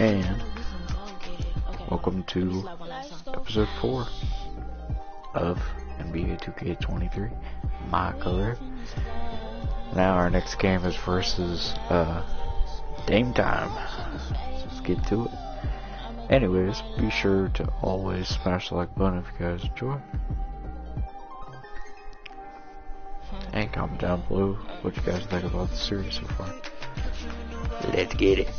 And welcome to episode 4 of NBA2K23, MyCareer. Now our next game is versus Dame Time. Let's get to it. Anyways, be sure to always smash the like button if you guys enjoy. And comment down below what you guys think about the series so far. Let's get it.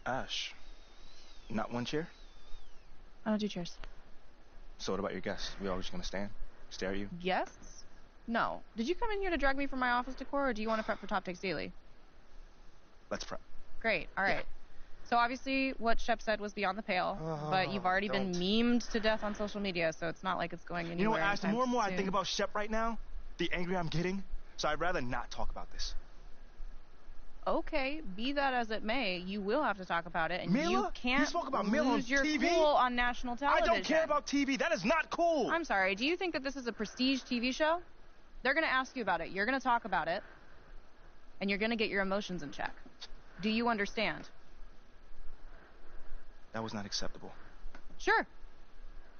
Ash, not one chair? I don't do chairs. So what about your guests? We all just gonna stare at you? Yes? No. Did you come in here to drag me from my office decor, or do you want to prep for Top Takes Daily? Let's prep. Great. All right. So obviously what Shep said was beyond the pale, but you've already been memed to death on social media, so it's not like it's going anywhere. You know what, Ash, the more and more soon. I think about Shep right now, the angrier I'm getting, so I'd rather not talk about this. Okay, be that as it may, you will have to talk about it, and Mila? you can't You spoke about Mila lose on your TV? cool on national television. I don't care about TV. That is not cool. I'm sorry. Do you think that this is a prestige TV show? They're going to ask you about it. You're going to talk about it, and you're going to get your emotions in check. Do you understand? That was not acceptable. Sure.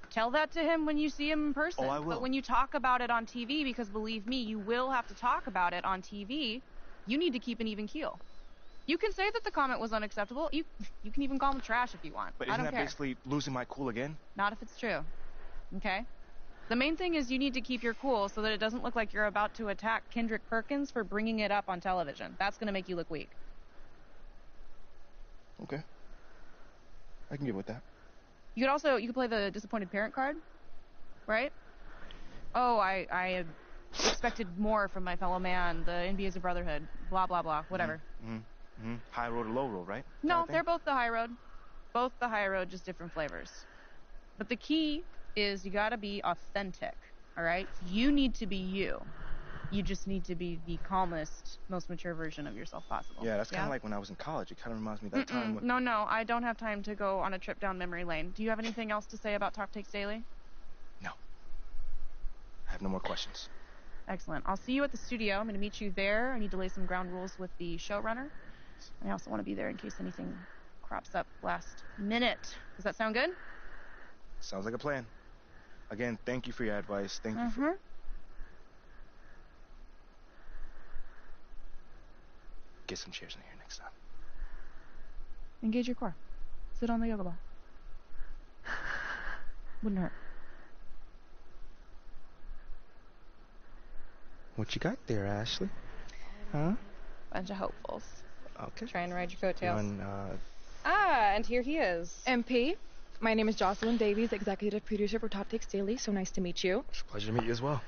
Tell that to him when you see him in person. Oh, I will. But when you talk about it on TV, because believe me, you will have to talk about it on TV, you need to keep an even keel. You can say that the comment was unacceptable. You can even call him trash if you want. But I isn't don't that care. basically losing my cool again? Not if it's true. Okay? The main thing is you need to keep your cool so that it doesn't look like you're about to attack Kendrick Perkins for bringing it up on television. That's going to make you look weak. Okay. I can get with that. You could play the disappointed parent card, right? Oh, I expected more from my fellow man. The NBA is a brotherhood. Blah, blah, blah. Whatever. High road or low road, right? No, they're both the high road. Both the high road, just different flavors. But the key is you gotta be authentic, all right? You need to be you. You just need to be the calmest, most mature version of yourself possible. Yeah, that's kind of like when I was in college. It kind of reminds me of that time when... No, I don't have time to go on a trip down memory lane. Do you have anything else to say about Top Takes Daily? No. I have no more questions. Excellent. I'll see you at the studio. I'm going to meet you there. I need to lay some ground rules with the showrunner. I also want to be there in case anything crops up last minute. Does that sound good? Sounds like a plan. Again, thank you for your advice. Thank you for... Get some chairs in here next time. Engage your core. Sit on the yoga ball. Wouldn't hurt. What you got there, Ashley? Huh? Bunch of hopefuls. Okay. Trying to ride your coattails. And and here he is. MP, my name is Jocelyn Davies, executive producer for Top Takes Daily. So nice to meet you. It's a pleasure to meet you as well.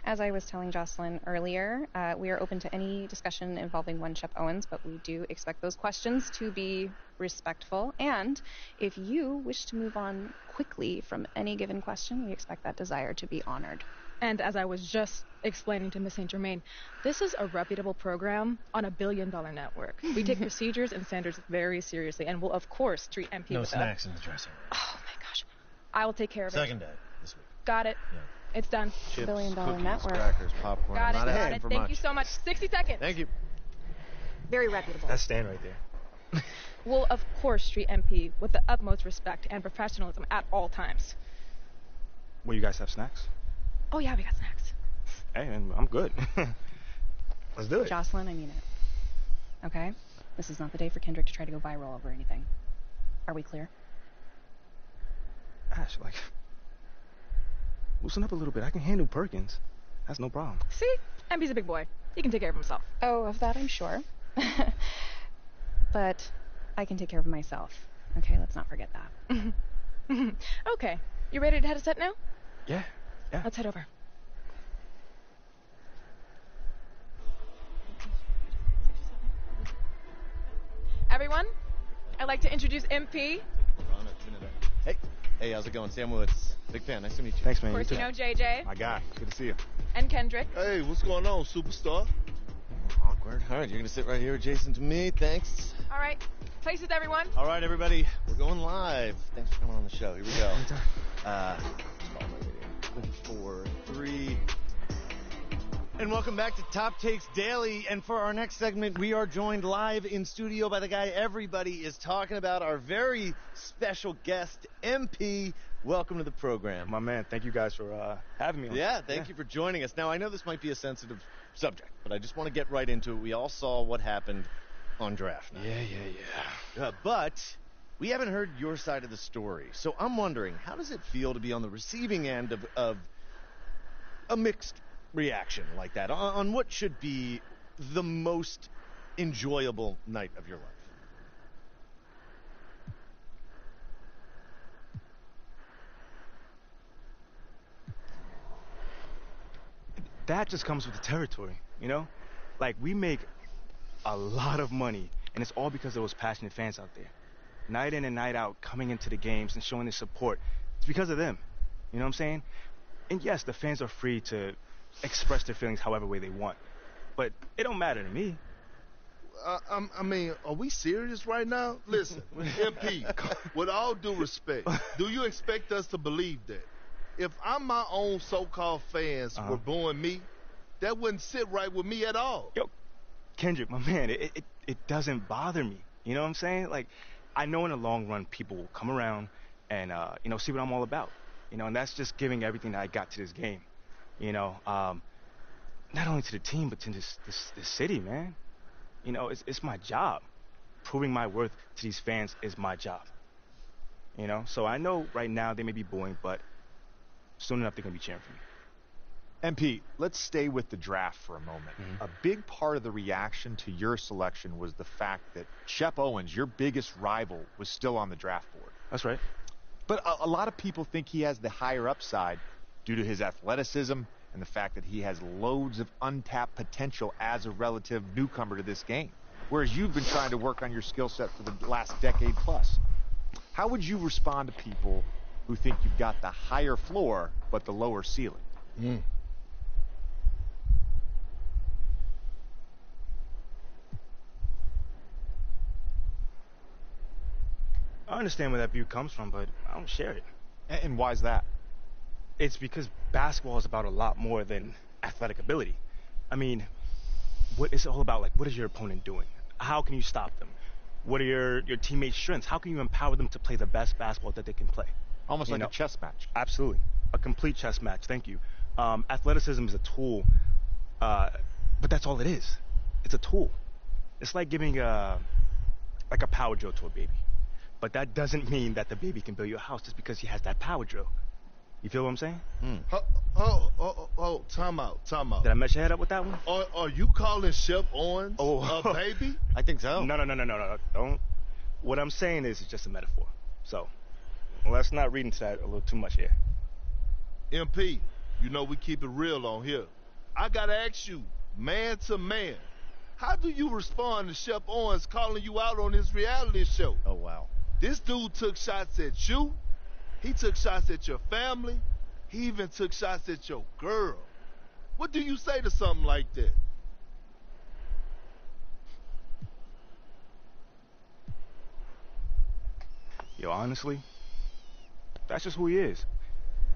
As I was telling Jocelyn earlier, we are open to any discussion involving one Shep Owens, but we do expect those questions to be respectful. And if you wish to move on quickly from any given question, we expect that desire to be honored. And as I was just explaining to Miss St. Germain, this is a reputable program on $1 billion network. We take procedures and standards very seriously, and will of course treat MP no with snacks in the dressing room. Oh my gosh, I will take care of Second it. day this week. Got it. Yeah. It's done. Chips, $1 billion cookies, network. crackers, popcorn. Got it. Not a Got hand it. for Thank much. you so much. 60 seconds. Thank you. Very reputable. That's Stan right there. Will of course treat MP with the utmost respect and professionalism at all times. Will you guys have snacks? Oh yeah, we got snacks. Hey, I'm good. Let's do it. Jocelyn, I mean it. Okay? This is not the day for Kendrick to try to go viral over anything. Are we clear? Ash, like... Loosen up a little bit. I can handle Perkins. That's no problem. See? MP's a big boy. He can take care of himself. Oh, of that I'm sure. But I can take care of myself. Okay, let's not forget that. Okay. You ready to head a set now? Yeah. Let's head over. Everyone, I'd like to introduce MP. Hey, how's it going? Sam Woods. Big fan. Nice to meet you. Thanks, man. Of course, you know JJ My guy. Good to see you. and Kendrick. Hey, what's going on, superstar? Awkward. All right, you're going to sit right here adjacent to me. Thanks. All right, places, everyone. All right, everybody. We're going live. Thanks for coming on the show. Here we go. Just follow my video. 4, 3, And welcome back to Top Takes Daily. And for our next segment, we are joined live in studio by the guy everybody is talking about, our very special guest, MP. Welcome to the program. My man, thank you guys for having me on. Yeah, thank you for joining us. Now, I know this might be a sensitive subject, but I just want to get right into it. We all saw what happened on draft night. Yeah. But we haven't heard your side of the story. So I'm wondering, how does it feel to be on the receiving end of a mixed reaction like that on what should be the most enjoyable night of your life? That just comes with the territory, you know? Like, we make a lot of money, and it's all because of those passionate fans out there. Night in and night out, coming into the games and showing their support. It's because of them. You know what I'm saying? And yes, the fans are free to express their feelings however way they want. But it don't matter to me. I mean, are we serious right now? Listen, MP, with all due respect, do you expect us to believe that? If I'm my own so-called fans were booing me, that wouldn't sit right with me at all. Yo, Kendrick, my man, it doesn't bother me. You know what I'm saying? Like, I know in the long run people will come around and, see what I'm all about. You know, and that's just giving everything that I got to this game. You know, not only to the team, but to this city, man. You know, it's my job. Proving my worth to these fans is my job. You know, so I know right now they may be booing, but soon enough they're going to be cheering for me. MP, let's stay with the draft for a moment. A big part of the reaction to your selection was the fact that Shep Owens, your biggest rival, was still on the draft board. That's right. But a lot of people think he has the higher upside due to his athleticism and the fact that he has loads of untapped potential as a relative newcomer to this game, whereas you've been trying to work on your skill set for the last decade plus. How would you respond to people who think you've got the higher floor but the lower ceiling? I understand where that view comes from, but I don't share it. And why's that? It's because basketball is about a lot more than athletic ability. I mean, what it's all about, like, what is your opponent doing? How can you stop them? What are your teammates' strengths? How can you empower them to play the best basketball that they can play? Almost like a chess match. Absolutely. A complete chess match. Thank you. Athleticism is a tool, but that's all it is. It's a tool. It's like giving a power drill to a baby. But that doesn't mean that the baby can build you a house just because he has that power drill. You feel what I'm saying? Time out. Did I mess your head up with that one? Are you calling Shep Owens a baby? I think so. No. Don't. What I'm saying is it's just a metaphor. So let's not read into that a little too much here. MP, you know we keep it real on here. I gotta ask you, man to man, how do you respond to Shep Owens calling you out on his reality show? Oh, wow. This dude took shots at you. He took shots at your family. He even took shots at your girl. What do you say to something like that? Yo, honestly, that's just who he is.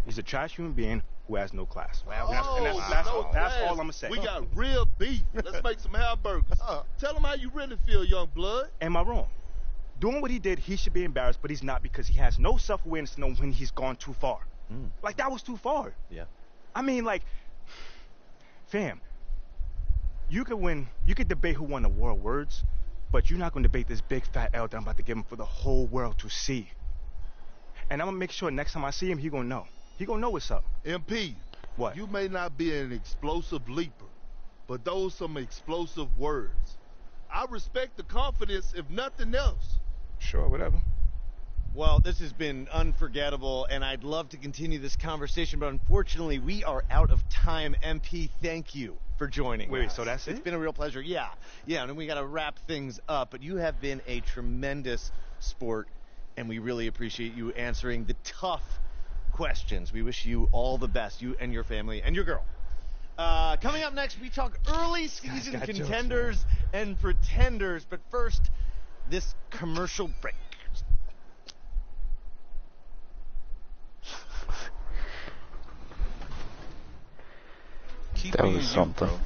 He's a trash human being who has no class. That's all I'm going to say. We got real beef. Let's make some hamburgers. Tell him how you really feel, young blood. Am I wrong? Doing what he did, he should be embarrassed, but he's not because he has no self-awareness to know when he's gone too far. Like, that was too far. Yeah. I mean, like, fam, you could debate who won the war of words, but you're not going to debate this big fat L that I'm about to give him for the whole world to see. And I'm going to make sure next time I see him, he going to know. He going to know what's up. MP, What? you may not be an explosive leaper, but those some explosive words. I respect the confidence, if nothing else. Sure, whatever. Well, this has been unforgettable, and I'd love to continue this conversation, but unfortunately, we are out of time. MP, thank you for joining us. Wait, so that's it? It's been a real pleasure. Yeah, and then we got to wrap things up, but you have been a tremendous sport, and we really appreciate you answering the tough questions. We wish you all the best, you and your family and your girl. Coming up next, we talk early season contenders and pretenders, but first, this commercial break. keep That being was you, something. bro.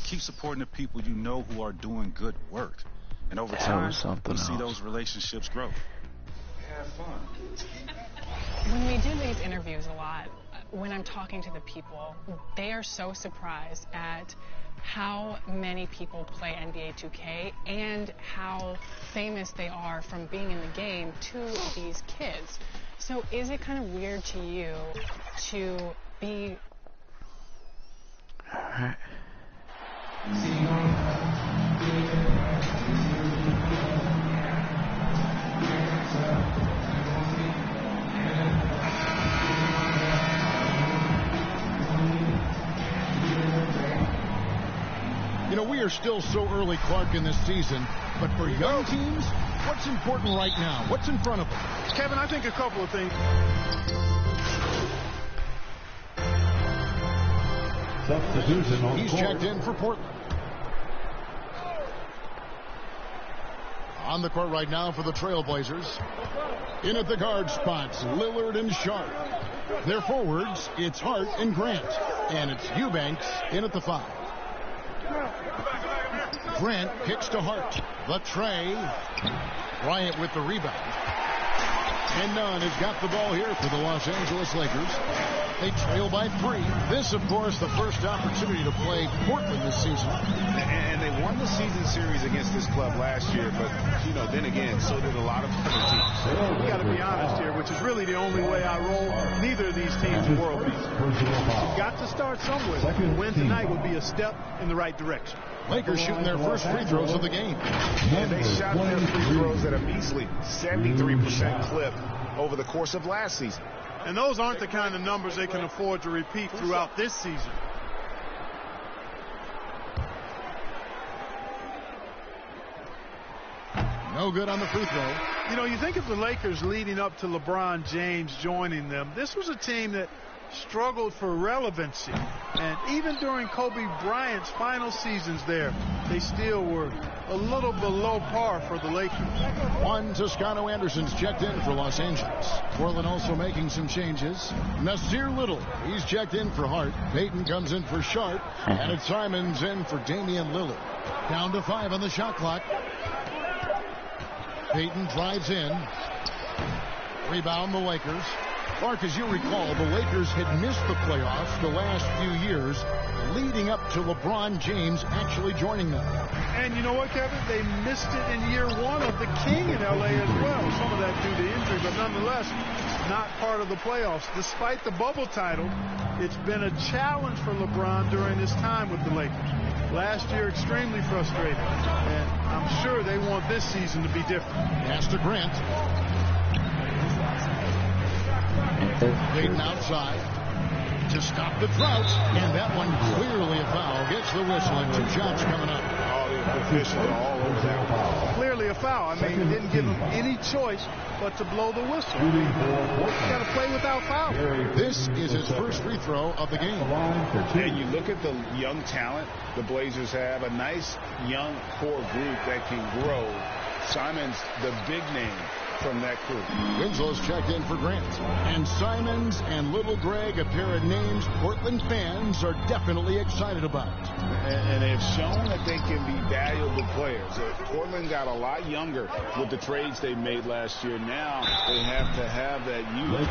Keep supporting the people you know who are doing good work. And over That time, was something you'll see else. those relationships grow. Have fun. When we do these interviews a lot, when I'm talking to the people, they are so surprised at how many people play NBA 2K and how famous they are from being in the game to these kids. So is it kind of weird to you to be... All right. You know, we are still so early, Clark, in this season, but for young teams, what's important right now? What's in front of them? Kevin, I think a couple of things. Substitution on He's checked in for Portland. On the court right now for the Trailblazers. In at the guard spots, Lillard and Sharp. Their forwards, it's Hart and Grant. And it's Eubanks in at the 5. Grant kicks to Hart. The tray. Bryant with the rebound. And Nunn has got the ball here for the Los Angeles Lakers. They trail by 3. This, of course, the first opportunity to play Portland this season. And they won the season series against this club last year, but, you know, then again, so did a lot of other teams. We got to be honest here, which is really the only way I roll. Neither of these teams are world beaters. You've got to start somewhere. A win tonight would be a step in the right direction. Lakers shooting their first free throws of the game. And they shot their free throws at a measly 73% clip over the course of last season. And those aren't the kind of numbers they can afford to repeat throughout this season. No good on the free throw. You know, you think of the Lakers leading up to LeBron James joining them. This was a team that struggled for relevancy. And even during Kobe Bryant's final seasons there, they still were a little below par for the Lakers. Juan Toscano Anderson's checked in for Los Angeles. Portland also making some changes. Nasir Little, he's checked in for Hart. Payton comes in for Sharp. And it's Simons in for Damian Lillard. Down to 5 on the shot clock. Payton drives in. Rebound the Lakers. Clark, as you recall, the Lakers had missed the playoffs the last few years leading up to LeBron James actually joining them. And you know what, Kevin? They missed it in year 1 of the King in L.A. as well. Some of that due to injury, but nonetheless, not part of the playoffs. Despite the bubble title, it's been a challenge for LeBron during his time with the Lakers. Last year, extremely frustrating. And I'm sure they want this season to be different. Pass to Grant. Payton outside to stop the drought, and that one clearly a foul. Gets the whistle, and 2 shots coming up. All the officials are all over that. Clearly a foul. I mean, didn't give him any choice but to blow the whistle. You got to play without foul. This is his first free throw of the game. And you look at the young talent the Blazers have, a nice young core group that can grow. Simons, the big name from that crew. Winslow's checked in for Grant. And Simons and Little Greg, a pair of names Portland fans are definitely excited about. And they've shown that they can be valuable players. Portland got a lot younger with the trades they made last year. Now they have to have that youth.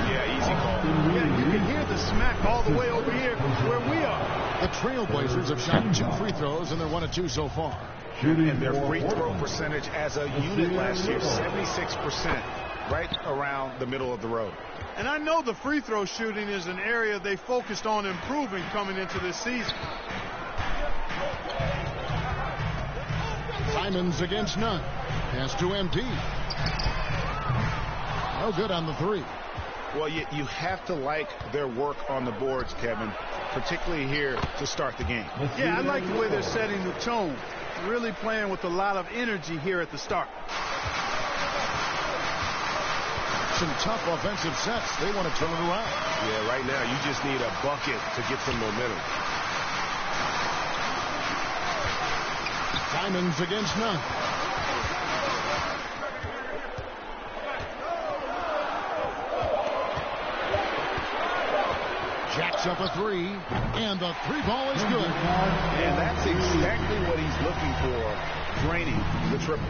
Yeah, easy call. Yeah, you can hear the smack all the way over here where we are. The Trailblazers have shot 2 free throws, and they're 1 of 2 so far. And their free throw percentage as a unit last year, 76%, right around the middle of the road. And I know the free throw shooting is an area they focused on improving coming into this season. Simons against Nunn. Pass to MT. No good on the 3. Well, you have to like their work on the boards, Kevin, particularly here to start the game. Yeah, I like the way they're setting the tone. Really playing with a lot of energy here at the start. Some tough offensive sets. They want to turn it around. Yeah, right now you just need a bucket to get some momentum. Simons against Nunn. Puts up a three, and the three ball is good. And that's exactly what he's looking for, draining the triple.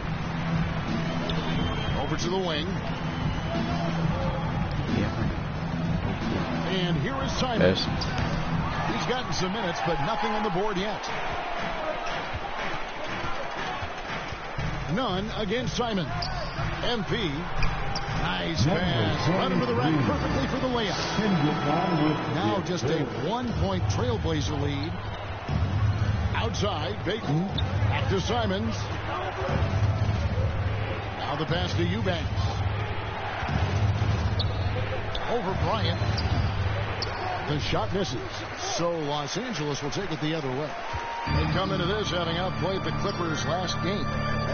Over to the wing. And here is Simon. Yes. He's gotten some minutes, but nothing on the board yet. None against Simon. MP. Nice pass. Right under the rack perfectly for the layup. Now just a 1-point Trailblazer lead. Outside, Payton. Back to Simons. Now the pass to Eubanks. Over Bryant. The shot misses. So Los Angeles will take it the other way. They come into this having outplayed the Clippers last game.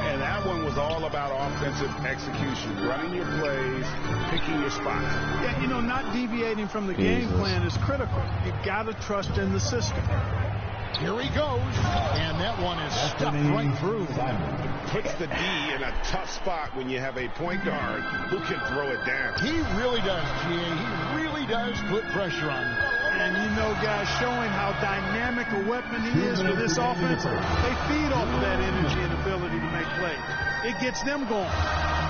And that one was all about offensive execution, running your plays, picking your spots. Yeah, you know, not deviating from the game plan is critical. You've got to trust in the system. Here he goes, and that one is stuffed right through. Puts the D in a tough spot when you have a point guard who can throw it down. He really does, G.A. He really does put pressure on him. And you know, guys, showing how dynamic a weapon he is for this offense, they feed off of that energy and ability to make plays. It gets them going.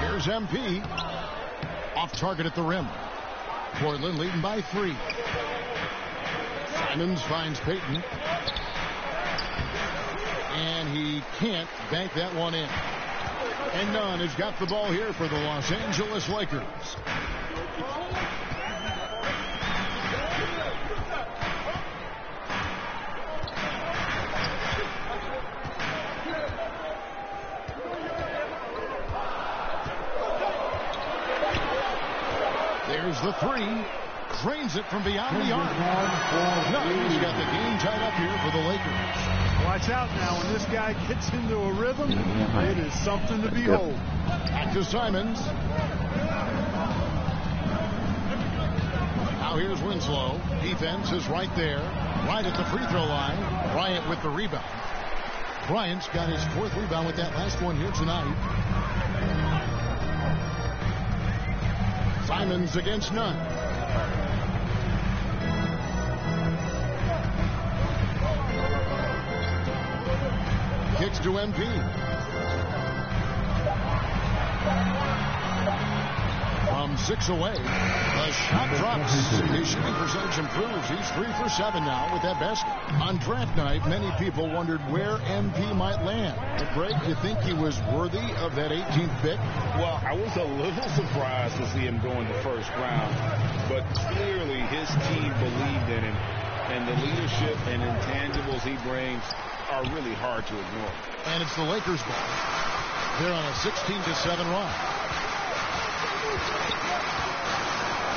Here's MP. Off target at the rim. Portland leading by 3. Simons finds Payton. And he can't bank that one in. And Nunn has got the ball here for the Los Angeles Lakers. There's the three. Drains it from beyond the arc. He's got the game tied up here for the Lakers. Watch out now. When this guy gets into a rhythm, it is something to behold. Back to Simons. Now here's Winslow. Defense is right there. Right at the free throw line. Bryant with the rebound. Bryant's got his 4th rebound with that last one here tonight. Simons against Nunn. Kicks to MP. From 6 away. The shot drops. His shooting percentage improves. He's 3 for 7 now with that basket. On draft night, many people wondered where MP might land. But Greg, do you think he was worthy of that 18th pick? Well, I was a little surprised to see him go in the first round. But clearly his team believed in him. And the leadership and intangibles he brings are really hard to ignore. And it's the Lakers ball. They're on a 16-7 run.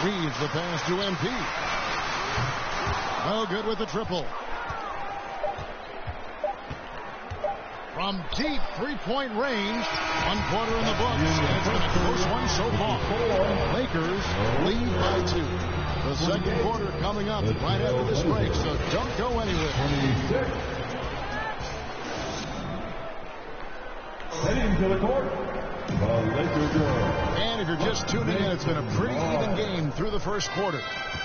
Reads the pass to MP. Oh, good with the triple. From deep 3-point range. 1 quarter in the books. And it's been a close one so far. Lakers lead by 2. The second quarter coming up right after this break, so don't go anywhere. Heading to the court, the Lakers girl. And if you're just tuning in, it's been a pretty even game through the first quarter.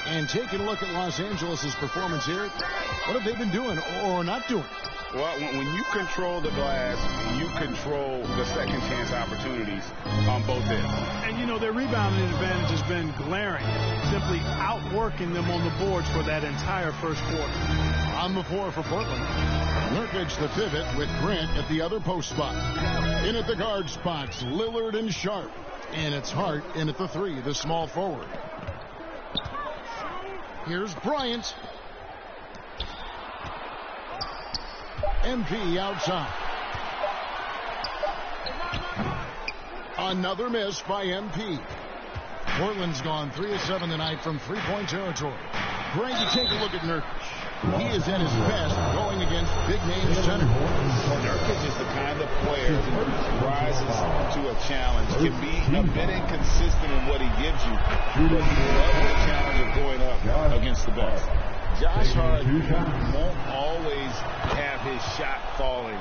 And taking a look at Los Angeles' performance here, what have they been doing or not doing? Well, when you control the glass, you control the second chance opportunities on both ends. And, you know, their rebounding advantage has been glaring, simply outworking them on the boards for that entire first quarter. On the floor for Portland. Nurkic the pivot with Grant at the other post spot. In at the guard spots, Lillard and Sharp. And it's Hart in at the 3, the small forward. Here's Bryant. MP outside. Another miss by MP. Portland's gone 3 of 7 tonight from 3-point territory. Greg, you take a look at Nurkic. He is at his best going against big-name center. Nurkic is the kind of player that rises to a challenge, can be a bit inconsistent in what he gives you, but he loves the challenge of going up against the best. Josh Hart won't always have his shot falling,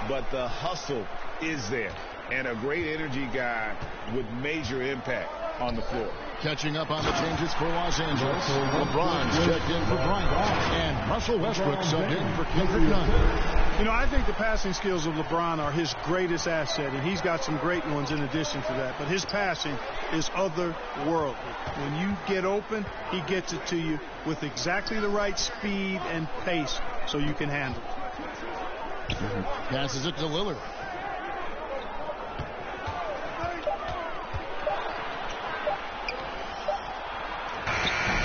but the hustle is there. And a great energy guy with major impact. on the floor. Catching up on the changes for Los Angeles. LeBron's checked in for Bryant. And Russell Westbrook subbed in for Kendrick Nunn. You know, I think the passing skills of LeBron are his greatest asset, and he's got some great ones in addition to that. But his passing is otherworldly. When you get open, he gets it to you with exactly the right speed and pace so you can handle it. Passes it to Lillard.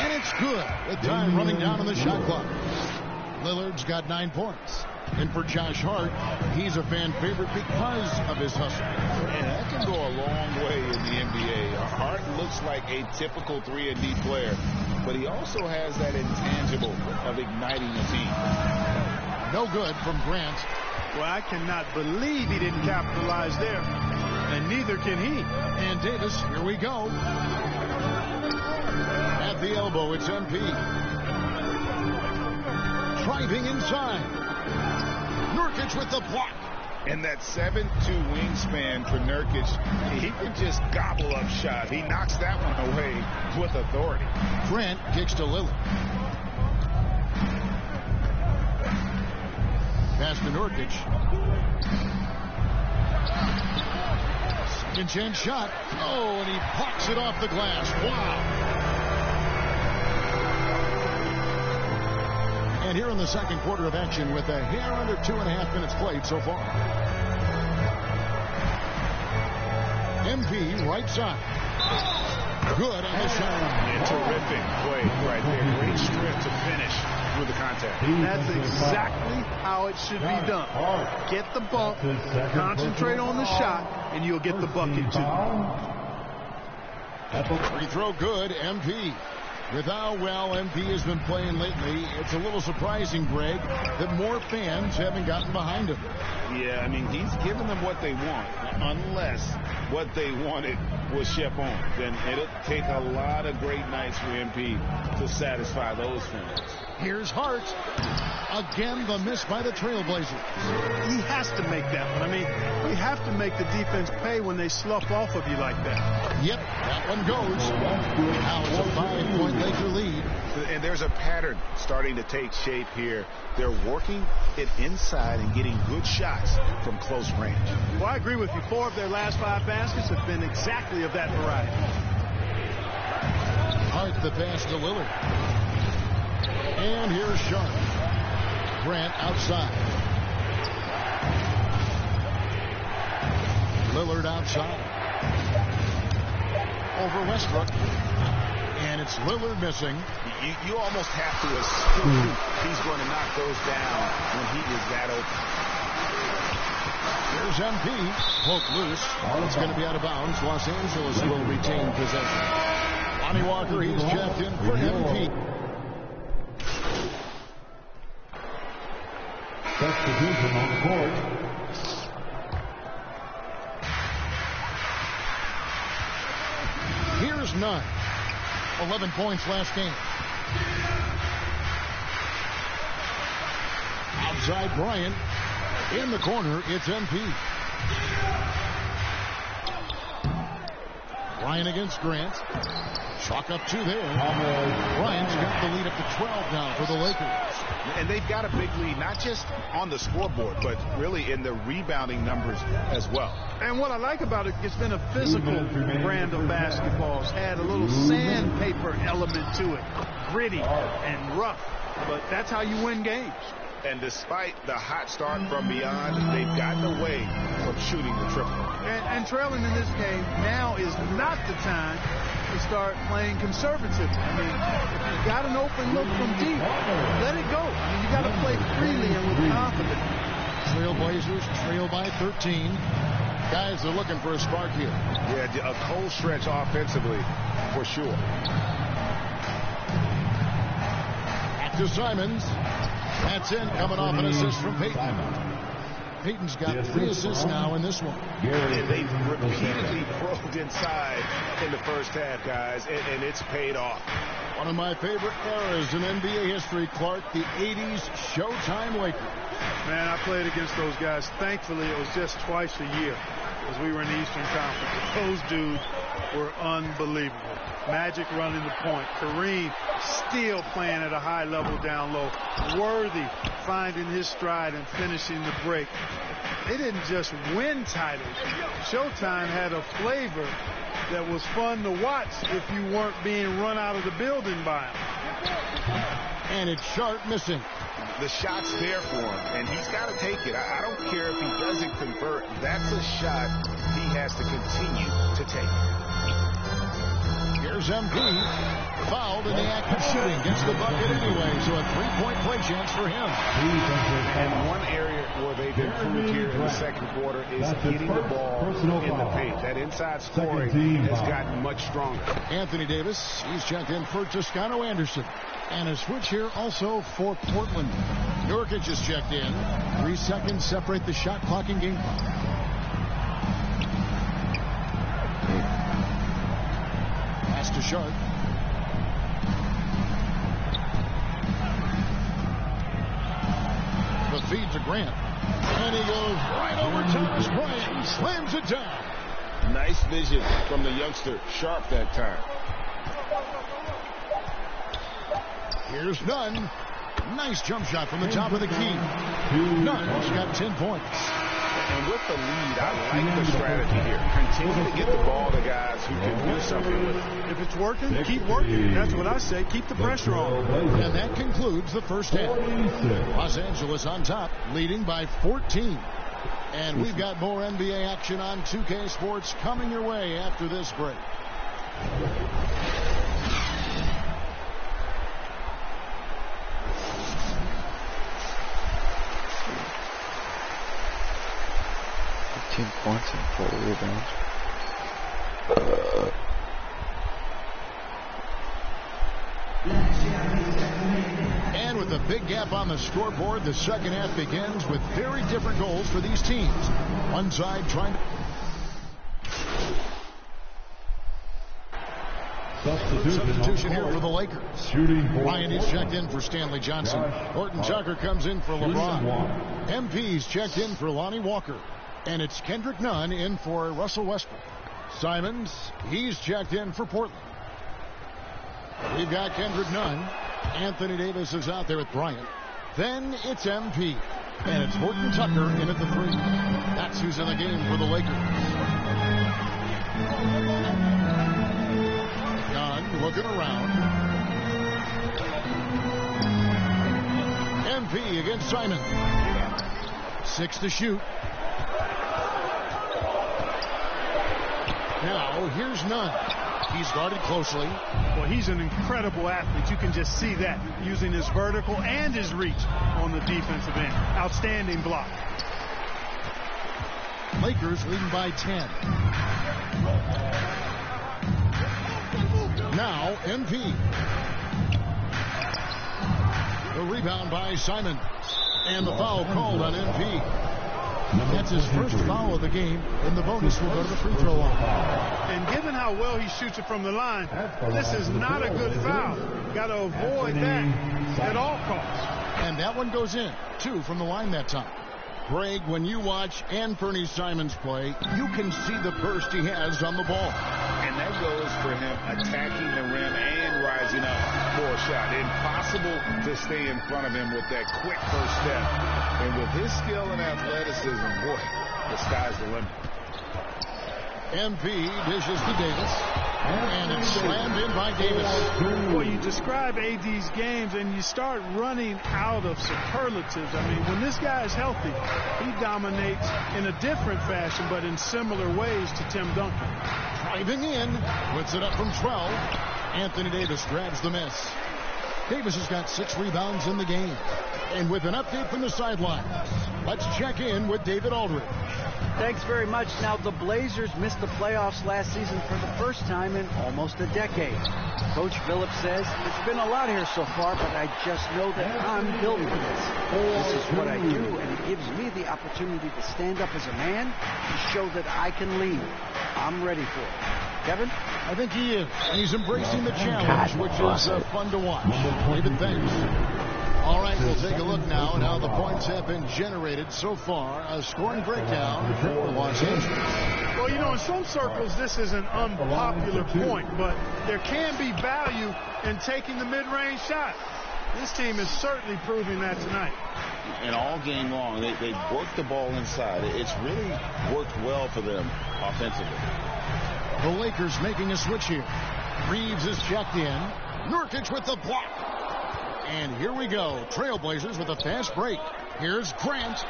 And it's good with time running down on the shot clock. Lillard's got 9 points. And for Josh Hart, he's a fan favorite because of his hustle. And that can go a long way in the NBA. Hart looks like a typical 3-and-D player, but he also has that intangible of igniting a team. No good from Grant. Well, I cannot believe he didn't capitalize there, and neither can he. And Davis, here we go. At the elbow, it's MP. Driving inside. Nurkic with the block. And that 7'2" wingspan for Nurkic, he can just gobble up shots. He knocks that one away with authority. Grant kicks to Lillard. Pass to Nurkic. Second chance shot. Oh, and he blocks it off the glass. Wow. And here in the second quarter of action with a hair under 2.5 minutes played so far. MP right side. Good on the shot. And terrific play right there. Great strength to finish with the contact. That's exactly how it should be done. Get the bump, concentrate on the shot, and you'll get the bucket too. Free throw good, MP. With how well MP has been playing lately, it's a little surprising, Greg, that more fans haven't gotten behind him. Yeah, I mean, he's giving them what they want, unless what they wanted was Chefon. Then it'll take a lot of great nights for MP to satisfy those fans. Here's Hart. Again, the miss by the Trailblazers. He has to make that one. I mean, you have to make the defense pay when they slough off of you like that. Yep, that one goes. Now it's a 5-point Laker lead. And there's a pattern starting to take shape here. They're working it inside and getting good shots from close range. Well, I agree with you. 4 of their last 5 baskets have been exactly of that variety. Hart the pass to Lillard. And here's Sharp. Grant outside. Lillard outside. Over Westbrook. And it's Lillard missing. You almost have to assume he's going to knock those down when he is that open. Here's MP. Poke loose. It's going to be out of bounds. Los Angeles will retain possession. Lonnie Walker, he's checked in for MP. Substitution on the court. Here's Nunn. 11 points last game. Outside Bryant. In the corner, it's MP. Bryant against Grant. Chalk up 2 there. Bryant's got the lead up to 12 now for the Lakers. And they've got a big lead, not just on the scoreboard, but really in the rebounding numbers as well. And what I like about it, it's been a physical brand of basketball. It's had a little sandpaper element to it. Gritty and rough. But that's how you win games. And despite the hot start from beyond, they've gotten away from shooting the triple. And trailing in this game now is not the time to start playing conservative. I mean, if you got an open look from deep, let it go. I mean, you got to play freely and with confidence. Trailblazers trail by 13. Guys are looking for a spark here. Yeah, a cold stretch offensively for sure. Back to Simons. That's in, coming off an assist from Peyton. Peyton's got 3 assists now in this one. And they've repeatedly probed inside in the first half, guys, and it's paid off. One of my favorite eras in NBA history, Clark, the 80s Showtime Lakers. Man, I played against those guys. Thankfully, it was just twice a year as we were in the Eastern Conference. Those dudes were unbelievable. Magic running the point. Kareem still playing at a high level down low. Worthy finding his stride and finishing the break. They didn't just win titles. Showtime had a flavor that was fun to watch if you weren't being run out of the building by him. And it's Sharp missing. The shot's there for him, and he's got to take it. I don't care if he doesn't convert. That's a shot he has to continue to take. Here's MP. Fouled in the act of shooting. Gets the bucket anyway, so a three-point play chance for him. And one area where they've improved here in the second quarter is getting the ball in the paint. That inside scoring has gotten much stronger. Anthony Davis, he's checked in for Toscano Anderson. And a switch here also for Portland. Nurkic is checked in. 3 seconds separate the shot clock and game clock. Pass to Sharp. The feed to Grant. And he goes right over Thomas Bryant. Slams it down. Nice vision from the youngster. Sharp that time. Here's Nunn. Nice jump shot from the top of the key. Nunn's got 10 points. And with the lead, I like the strategy here. Continue to get the ball to guys who can do something with it. If it's working, keep working. That's what I say. Keep the pressure on. And that concludes the first half. Los Angeles on top, leading by 14. And we've got more NBA action on 2K Sports coming your way after this break. Points and 4 rebounds. And with a big gap on the scoreboard, the second half begins with very different goals for these teams. One side trying to... Substitution here for the Lakers. Ryan is checked in for Stanley Johnson. Horton Tucker comes in for LeBron. MP's checked in for Lonnie Walker. And it's Kendrick Nunn in for Russell Westbrook. Simons, he's checked in for Portland. We've got Kendrick Nunn. Anthony Davis is out there with Bryant. Then it's MP. And it's Horton Tucker in at the 3. That's who's in the game for the Lakers. Nunn looking around. MP against Simon. 6 to shoot. Now, here's Nunn. He's guarded closely. Well, he's an incredible athlete. You can just see that, using his vertical and his reach on the defensive end. Outstanding block. Lakers leading by 10. Now, MP. The rebound by Simon. And the foul called on MP. That's his first foul of the game, and the bonus will go to the free throw line. And given how well he shoots it from the line, this is not a good foul. Got to avoid that at all costs. And that one goes in. 2 from the line that time. Greg, when you watch Anthony Simons play, you can see the burst he has on the ball. And that goes for him attacking the rim and rising up for a shot. Impossible to stay in front of him with that quick first step. And with his skill and athleticism, boy, the sky's the limit. MP dishes to Davis. And it's slammed in by Davis. Well, you describe AD's games and you start running out of superlatives. I mean, when this guy is healthy, he dominates in a different fashion, but in similar ways to Tim Duncan. Driving in, puts it up from 12. Anthony Davis grabs the miss. Davis has got 6 rebounds in the game. And with an update from the sidelines, let's check in with David Aldridge. Thanks very much. Now, the Blazers missed the playoffs last season for the first time in almost a decade. Coach Phillips says, it's been a lot here so far, but I just know that I'm built for this. This is what I do, and it gives me the opportunity to stand up as a man to show that I can lead. I'm ready for it. Kevin? I think he is. And he's embracing the challenge, which is fun to watch. David, thanks. All right, we'll take a look now at how the points have been generated so far. A scoring breakdown for Los Angeles. Well, you know, in some circles, this is an unpopular point, but there can be value in taking the mid-range shot. This team is certainly proving that tonight. And all game long, they've worked the ball inside. It's really worked well for them offensively. The Lakers making a switch here. Reeves is checked in. Nurkic with the block. And here we go. Trailblazers with a fast break. Here's Grant.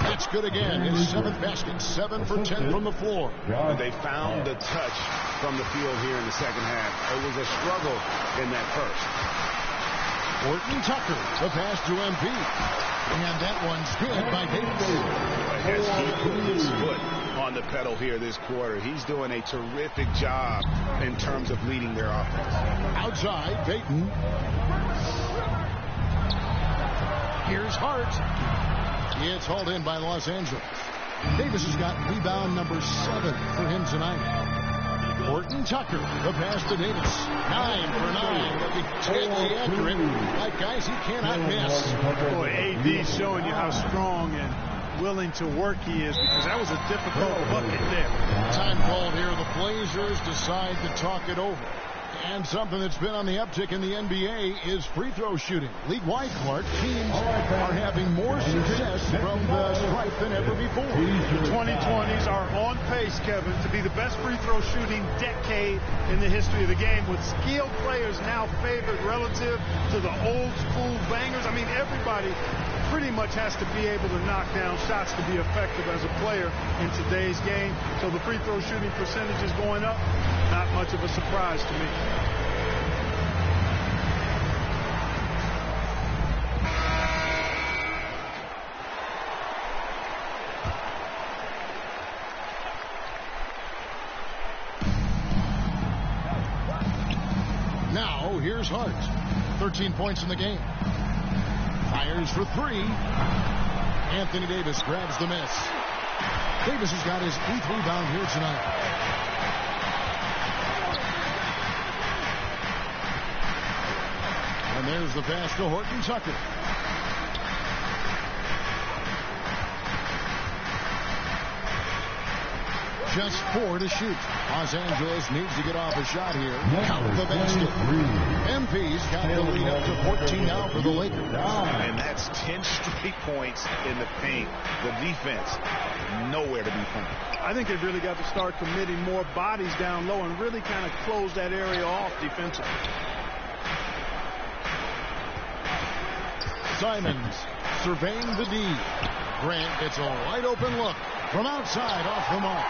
That's good again. His 7th basket. 7 for 10 from the floor. They found the touch from the field here in the second half. It was a struggle in that first. Horton Tucker, the pass to MP. And that one's good by Davis. As he put his foot on the pedal here this quarter, he's doing a terrific job in terms of leading their offense. Outside, Payton. Here's Hart. It's hauled in by Los Angeles. Davis has got rebound number 7 for him tonight. Horton Tucker, the pass to Davis. 9 for 9. But deadly accurate. Like guys, he cannot miss. Boy, AD showing you how strong and willing to work he is, because that was a difficult bucket there. Time called here. The Blazers decide to talk it over. And something that's been on the uptick in the NBA is free throw shooting. League-wide, Clark, teams are having more success from the stripe than ever before. The 2020s are on pace, Kevin, to be the best free throw shooting decade in the history of the game, with skilled players now favored relative to the old school bangers. I mean, everybody pretty much has to be able to knock down shots to be effective as a player in today's game. So the free throw shooting percentage is going up. Not much of a surprise to me. Now, here's Hart. 13 points in the game. Fires for 3. Anthony Davis grabs the miss. Davis has got his 8th rebound here tonight. And there's the pass to Horton Tucker. Just 4 to shoot. Los Angeles needs to get off a shot here. Count the basket. MP's got the lead up to 14 now for the Lakers. And that's 10 straight points in the paint. The defense, nowhere to be found. I think they've really got to start committing more bodies down low and really kind of close that area off defensively. Simons surveying the D. Grant gets a wide open look from outside off the mark.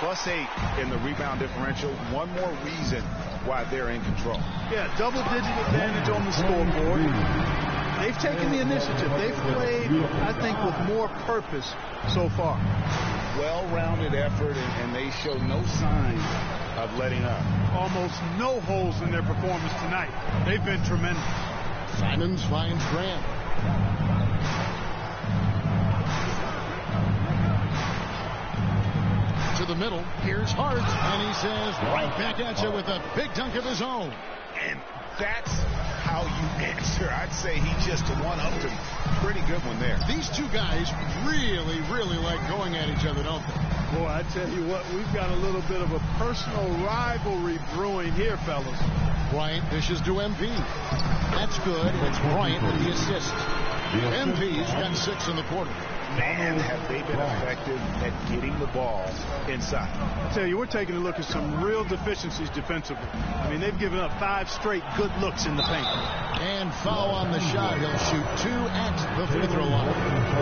+8 in the rebound differential. One more reason why they're in control. Yeah, double-digit advantage on the scoreboard. They've taken the initiative. They've played, I think, with more purpose so far. Well-rounded effort, and they show no signs of letting up. Almost no holes in their performance tonight. They've been tremendous. Simons finds Grant. To the middle. Here's Hart. And he says, right back at you with a big dunk of his own. And that's how you answer. I'd say he just one-upped him. Pretty good one there. These two guys really, really like going at each other, don't they? Boy, I tell you what, we've got a little bit of a personal rivalry brewing here, fellas. Bryant dishes to MP. That's good. It's Bryant with the assist. MP's got 6 in the quarter. Man, have they been effective at getting the ball inside. I tell you, we're taking a look at some real deficiencies defensively. I mean, they've given up 5 straight good looks in the paint. And foul on the shot. He'll shoot 2 at the free throw line.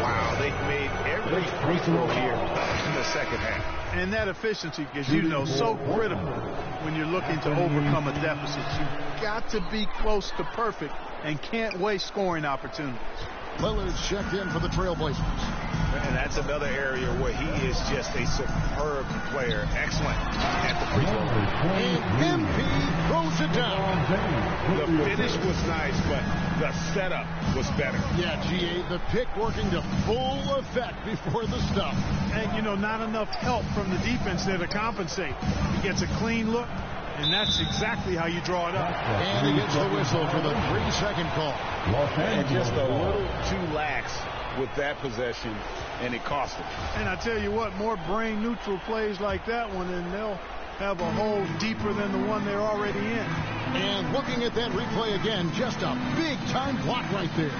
Wow, they've made every free throw here in the second half. And that efficiency, as you know, so critical when you're looking to overcome a deficit. You've got to be close to perfect and can't waste scoring opportunities. Lillard's checked in for the Trailblazers. And that's another area where he is just a superb player. Excellent at the free throw line. And MP throws it down. The finish was nice, but the setup was better. Yeah, GA, the pick working to full effect before the stuff. And, you know, not enough help from the defense there to compensate. He gets a clean look, And that's exactly how you draw it up. And he gets the whistle for the 3-second call. And just a little too lax with that possession, and it cost him. And I tell you what, more brain-neutral plays like that one, and they'll have a hole deeper than the one they're already in. And looking at that replay again, just a big-time block right there.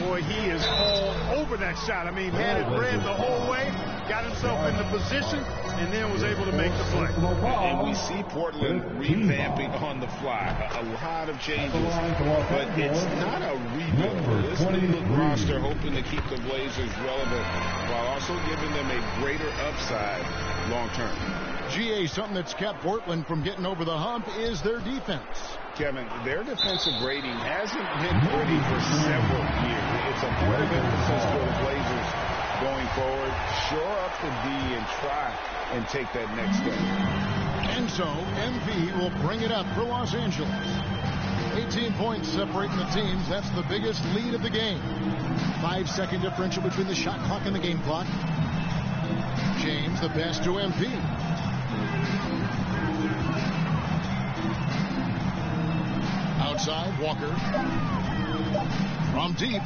Boy, he is all over that shot. I mean, had it read the whole way, got himself in the position, and then was able to make the play. And we see Portland revamping on the fly. A lot of changes, but it's not a rebuild. This new roster hoping to keep the Blazers relevant while also giving them a greater upside long term. GA, something that's kept Portland from getting over the hump is their defense. Kevin, their defensive rating hasn't been pretty for several years. It's a point of emphasis for the Blazers going forward. Shore up the D and try and take that next step. And so, MV will bring it up for Los Angeles. 18 points separating the teams. That's the biggest lead of the game. 5-second differential between the shot clock and the game clock. James, the pass to MP. Outside, Walker. From deep.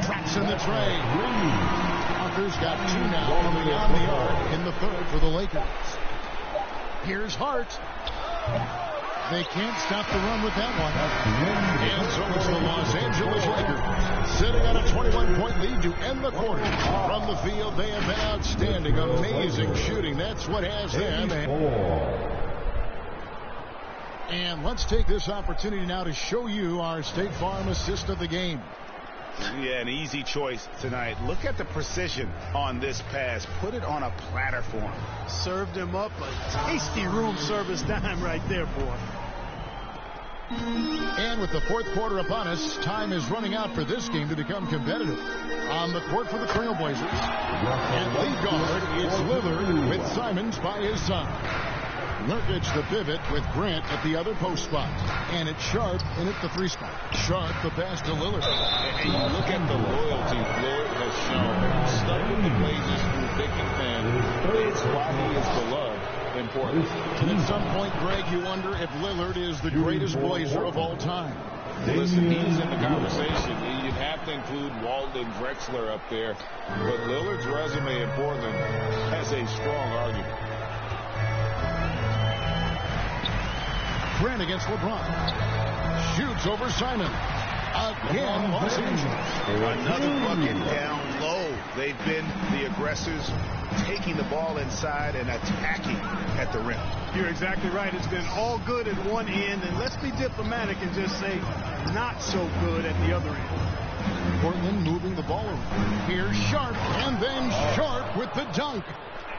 Tracks in the tray. Walker's got 2 now from beyond the arc in the third for the Lakers. Here's Hart. They can't stop the run with that one. And so it's the Los Angeles Lakers sitting on a 21-point lead to end the quarter. From the field, they have been outstanding. Amazing shooting. That's what has them. And let's take this opportunity now to show you our State Farm assist of the game. Yeah, an easy choice tonight. Look at the precision on this pass. Put it on a platter for him. Served him up a tasty room service dime right there, boy. And with the fourth quarter upon us, time is running out for this game to become competitive. On the court for the Trailblazers. And lead guard is Lillard with Simons by his side. Nurkic the pivot with Grant at the other post spot. And it's Sharp in at the 3 spot. Sharp the pass to Lillard. And you look at the loyalty Lillard has shown. Stuck with the Blazers through thick and thin. It's why he is beloved in Portland. And at some point, Greg, you wonder if Lillard is the greatest Blazer of all time. Listen, he's in the conversation. You'd have to include Walden Drexler up there. But Lillard's resume in Portland has a strong argument. Grant against LeBron. Shoots over Simon. Again, Los Angeles. Another bucket down low. They've been the aggressors, taking the ball inside and attacking at the rim. You're exactly right. It's been all good at one end, and let's be diplomatic and just say not so good at the other end. Portland moving the ball around. Here's Sharp, and then Sharp with the dunk.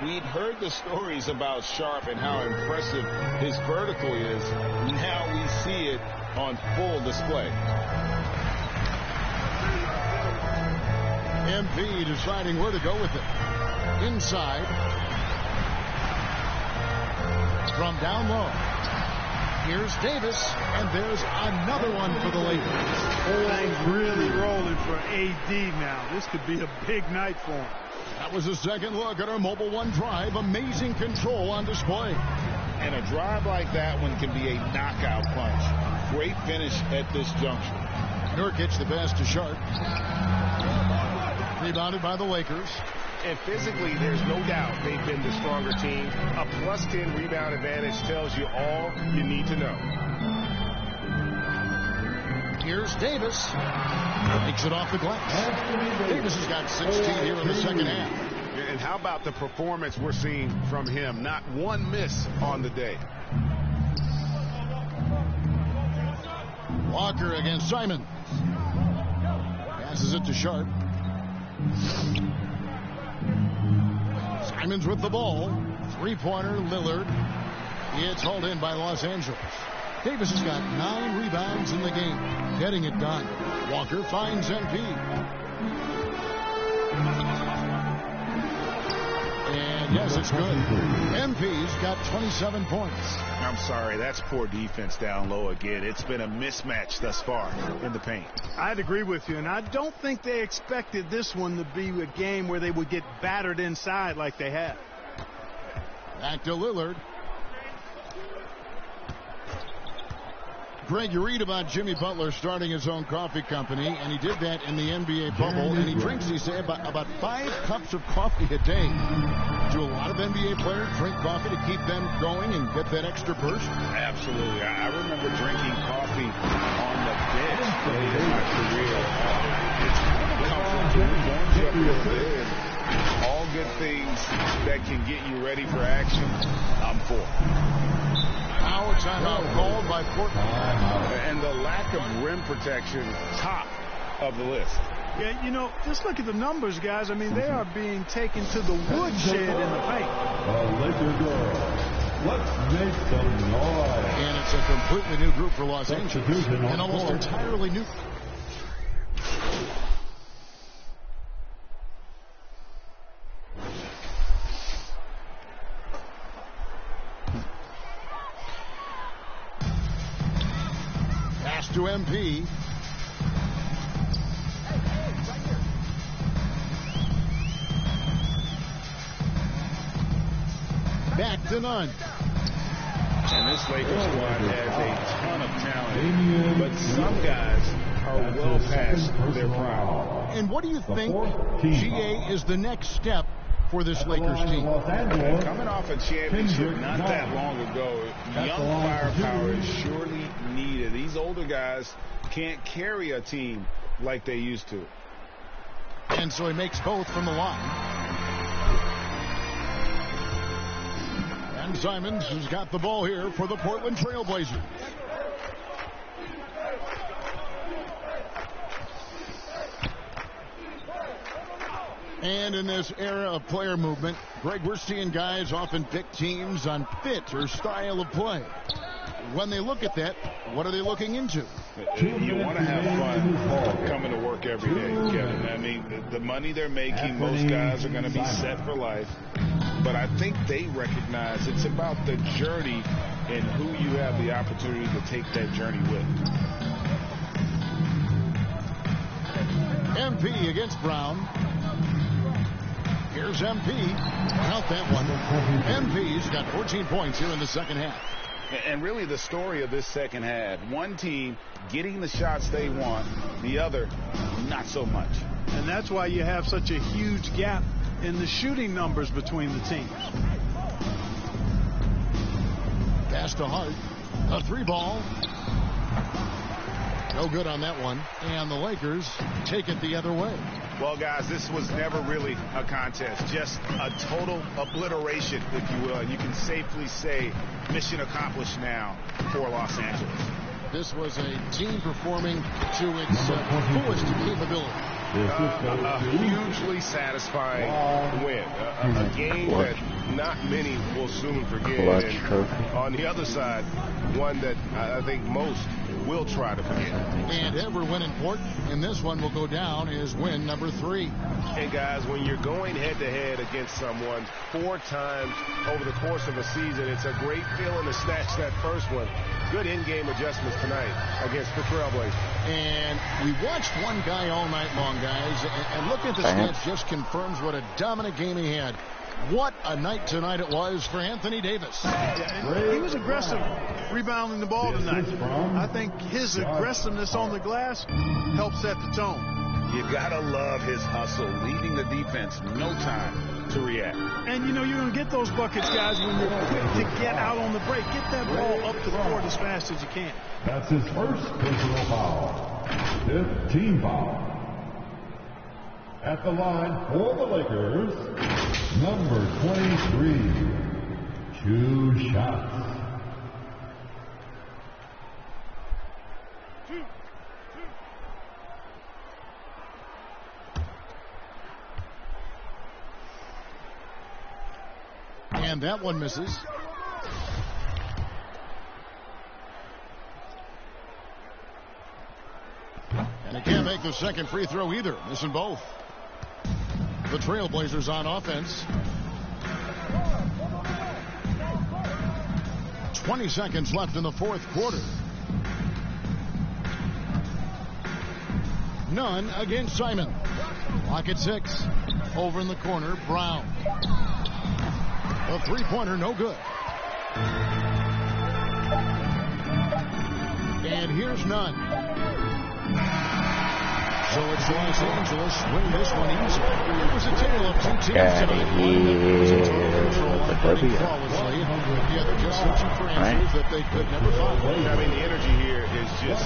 We'd heard the stories about Sharp and how impressive his vertical is. Now we see it on full display. MP deciding where to go with it. Inside. From down low. Here's Davis, and there's another one for the Lakers. Things really rolling for AD now. This could be a big night for him. That was a second look at our Mobile One drive. Amazing control on display. And a drive like that one can be a knockout punch. Great finish at this juncture. Nurkic the pass to Sharp. Rebounded by the Lakers. And physically, there's no doubt they've been the stronger team. A +10 rebound advantage tells you all you need to know. Here's Davis. Takes it off the glass. Davis has got 16 here in the second half. And how about the performance we're seeing from him? Not one miss on the day. Walker against Simon. Passes it to Sharp. Simons with the ball. 3-pointer, Lillard. It's hauled in by Los Angeles. Davis has got 9 rebounds in the game. Getting it done. Walker finds MP. And yes, it's good. MP's got 27 points. I'm sorry, that's poor defense down low again. It's been a mismatch thus far in the paint. I'd agree with you, and I don't think they expected this one to be a game where they would get battered inside like they have. Back to Lillard. Greg, you read about Jimmy Butler starting his own coffee company, and he did that in the NBA bubble, and he drinks, he said, about 5 cups of coffee a day. Do a lot of NBA players drink coffee to keep them going and get that extra burst? Absolutely. I remember drinking coffee on the bench late in my career. It's kind of a comfort food, warms you up a little bit. All good things that can get you ready for action, I'm for. Now a timeout called by Portland. And the lack of rim protection, top of the list. Yeah, you know, just look at the numbers, guys. I mean, they are being taken to the woodshed in the paint. Laker girls, let's make some noise. And it's a completely new group for Los Angeles. And almost entirely new. Pass to MP. Back to Nunn. And this Lakers squad has a ton of talent, but some guys are well past their prime. And what do you think, GA, is the next step for this Lakers team? Coming off a championship not that long ago, young firepower is surely needed. These older guys can't carry a team like they used to. And so he makes both from the line. And Simons has got the ball here for the Portland Trail Blazers. And in this era of player movement, Greg, we're seeing guys often pick teams on fit or style of play. When they look at that, what are they looking into? You want to have fun coming to work every day, Kevin. I mean, the money they're making, most guys are going to be set for life. But I think they recognize it's about the journey and who you have the opportunity to take that journey with. MP against Brown. Here's MP. Count that one. MP's got 14 points here in the second half. And really the story of this second half, one team getting the shots they want, the other not so much. And that's why you have such a huge gap in the shooting numbers between the teams. Pass to Hart. A 3-ball. No good on that one. And the Lakers take it the other way. Well, guys, this was never really a contest. Just a total obliteration, if you will. And you can safely say mission accomplished now for Los Angeles. This was a team performing to its fullest capability. A hugely satisfying win. A game that not many will soon forget. And on the other side, one that I think most will try to forget. And every win important, and this one will go down as win number 3. And guys, when you're going head-to-head against someone 4 times over the course of a season, it's a great feeling to snatch that first one. Good in-game adjustments tonight against the Trailblazers. And we watched one guy all night long, guys, and looking at the stats just confirms what a dominant game he had. What a night tonight it was for Anthony Davis. Yeah, he was aggressive rebounding the ball tonight. I think his aggressiveness on the glass helped set the tone. You gotta love his hustle, leaving the defense no time to react. And you know you're gonna get those buckets, guys, when you're quick to get out on the break. Get that ball up the court as fast as you can. That's his first personal foul. 5th team foul. At the line for the Lakers, number 23. 2 shots. And that one misses. And he can't make the second free throw either. Missing both. The Trailblazers on offense. 20 seconds left in the fourth quarter. Nunn against Simon. Clock at 6. Over in the corner, Brown. A 3-pointer, no good. here's none. So it's Los Angeles win this one easy. It was a tale of two teams tonight. Flawlessly. Yeah, they're just switching for answers that they could never find. I mean, the energy here is just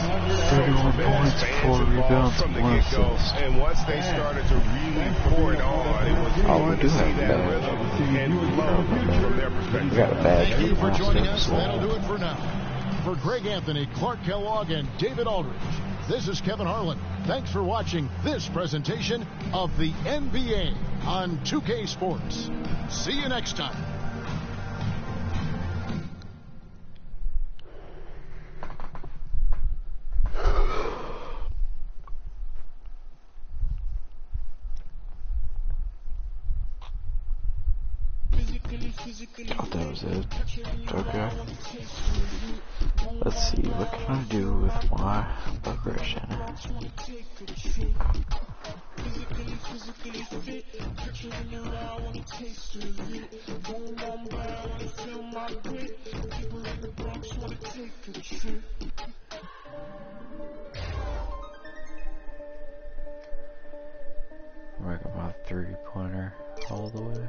31 points, 4 rebounds, from the 1 get-go. assist. And once they started to really pour it on, it was fun to see that rhythm and flow from their perspective. We got a badge. Thank you for joining us. That'll do it for now. For Greg Anthony, Clark Kellogg, and David Aldridge, this is Kevin Harlan. Thanks for watching this presentation of the NBA on 2K Sports. See you next time. Oh, that was it. Okay. Let's see, what can I do with my progression? Working my 3-pointer all the way.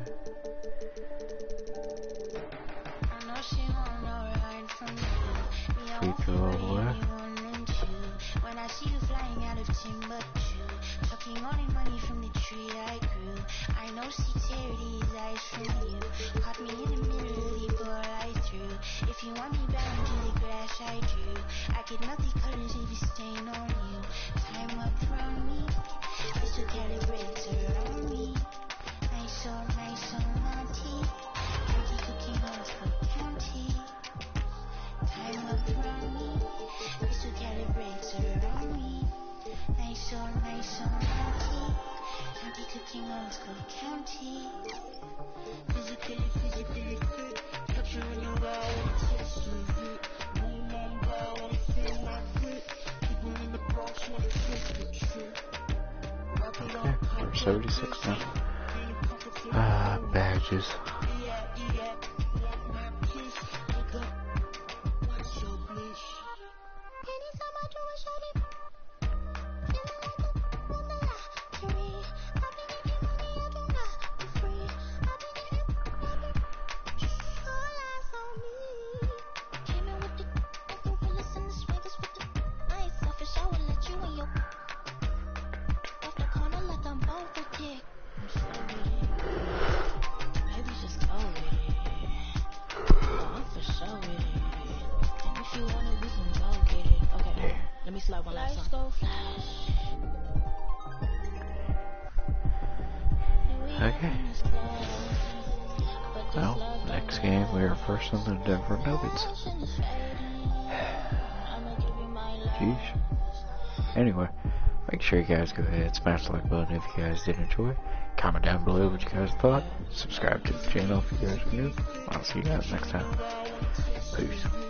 Free throw all the way. When I see you flying out of Timbuktu, talking all the money from the tree I grew. I know sincerity is eyes from you. Caught me in the middle of the ball I threw. If you want me bound to the grass I drew, I could melt the colors if you stain on you. Time up from me, this will calibrate around me. Nice so naughty. County cooking on Cook County. Time up from me, this will calibrate around me. Nice so naughty. County cooking on Cook County. Physically fit. Capturing the raw with a taste of it. Boom on brow, wanna feel my grip. People in the Bronx wanna take the trip. Okay, we're 76 now. Badges. Okay. Well, next game we are first in the Denver Nuggets. Jeez. Anyway, make sure you guys go ahead and smash the like button if you guys did enjoy. Comment down below what you guys thought. Subscribe to the channel if you guys are new. I'll see you guys next time. Peace.